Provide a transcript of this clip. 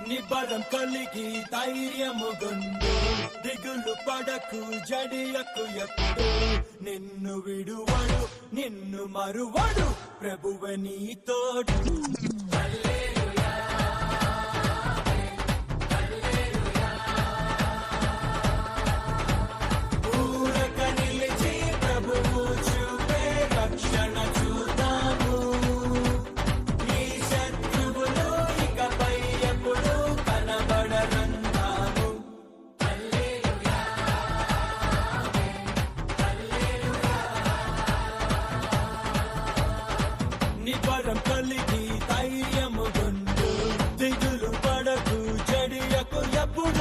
నిబ్బరం కలిగి ధైర్యము గొందు దిగులు పడకు జడియకు ఎప్పుడు నిన్ను విడువడు నిన్ను మరువడు ప్రభువే నీ తోడు ఊరక నిలిచి ప్రభువు చూపే రక్షణ చూద్దాము నీ శత్రువులు ఇకపై ఎప్పుడు కనబడరందాము నిబ్బరం కలిగి ధైర్యము గొందు దిగులు పడకు జడియకు ఎప్పుడు